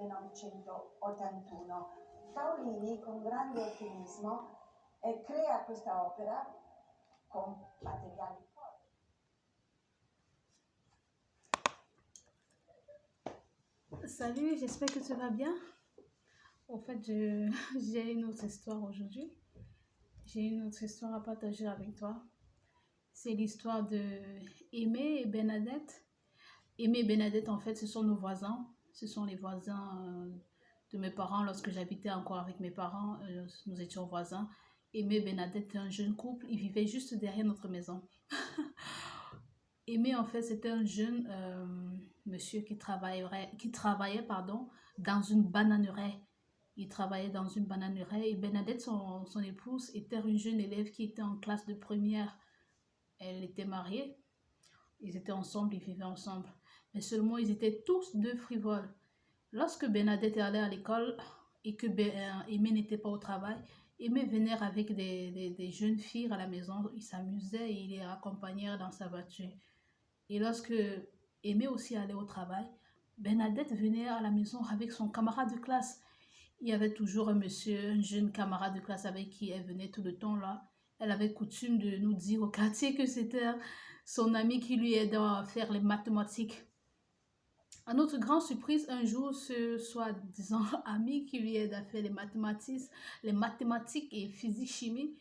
1981. Paolini, con grande ottimismo, crea questa opera con materiali forti. Salut, j'espère que tu vas bien. En fait, j'ai une autre histoire aujourd'hui. J'ai une autre histoire à partager avec toi. C'est l'histoire de Aimé et Bernadette. Aimé et Bernadette, en fait, ce sont nos voisins. Ce sont les voisins de mes parents. Lorsque j'habitais encore avec mes parents, nous étions voisins. Aimé et Bernadette étaient un jeune couple. Ils vivaient juste derrière notre maison. Aimé, en fait, c'était un jeune monsieur qui travaillait dans une bananeraie. Il travaillait dans une bananeraie et Bernadette, son épouse, était une jeune élève qui était en classe de première. Elle était mariée. Ils étaient ensemble, ils vivaient ensemble. Mais seulement, ils étaient tous deux frivoles. Lorsque Bernadette est allée à l'école et que Aimé n'était pas au travail, Aimé venait avec des jeunes filles à la maison. Il s'amusait et il les accompagnait dans sa voiture. Et lorsque Aimé aussi allait au travail, Bernadette venait à la maison avec son camarade de classe. Il y avait toujours un monsieur, un jeune camarade de classe avec qui elle venait tout le temps là. Elle avait coutume de nous dire au quartier que c'était son ami qui lui aidait à faire les mathématiques. À notre grande surprise, un jour, ce soi-disant ami qui lui aide à faire les mathématiques et physique-chimie,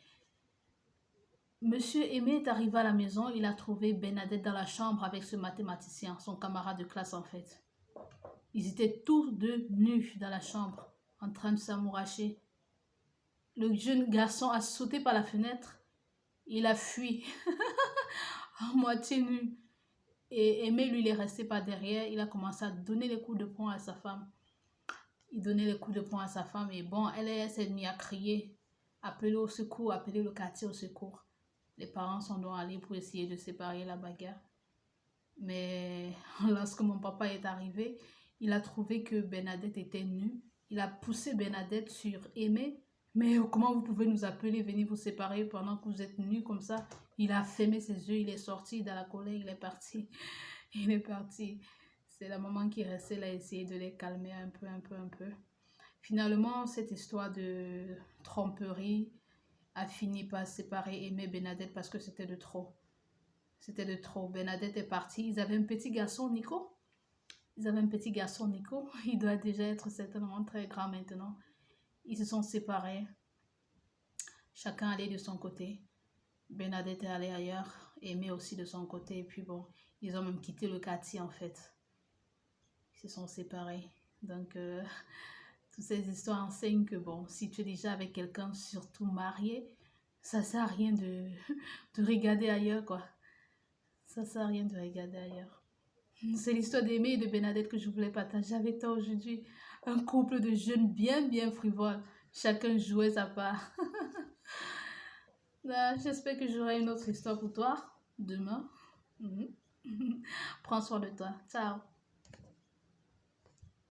Monsieur Aimé est arrivé à la maison, il a trouvé Bernadette dans la chambre avec ce mathématicien, son camarade de classe en fait. Ils étaient tous deux nus dans la chambre, en train de s'amouracher. Le jeune garçon a sauté par la fenêtre, il a fui, à moitié nu. Et Aimé, lui, il est resté par derrière, il a commencé à donner les coups de poing à sa femme. Il donnait les coups de poing à sa femme et bon, elle s'est mise à crier, appeler au secours, appeler le quartier au secours. Les parents sont donc allés pour essayer de séparer la bagarre. Mais lorsque mon papa est arrivé, il a trouvé que Bernadette était nue. Il a poussé Bernadette sur Aimé. Mais comment vous pouvez nous appeler, venir vous séparer pendant que vous êtes nus comme ça? Il a fermé ses yeux, il est sorti dans la colère, il est parti. Il est parti. C'est la maman qui restait là, essayer de les calmer un peu. Finalement, cette histoire de tromperie a fini par séparer Aimé et Bernadette parce que c'était de trop. C'était de trop. Bernadette est partie. Ils avaient un petit garçon, Nico. Il doit déjà être certainement très grand maintenant. Ils se sont séparés. Chacun allait de son côté. Bernadette est allée ailleurs. Aimé aussi de son côté. Et puis bon, ils ont même quitté le quartier en fait. Ils se sont séparés. Donc, toutes ces histoires enseignent que bon, si tu es déjà avec quelqu'un, surtout marié, ça sert à rien de regarder ailleurs quoi. Ça sert à rien de regarder ailleurs. C'est l'histoire d'Aimé et de Bernadette que je voulais partager avec toi aujourd'hui. Un couple de jeunes bien frivoles. Chacun jouait sa part. J'espère que j'aurai une autre histoire pour toi demain. Prends soin de toi. Ciao.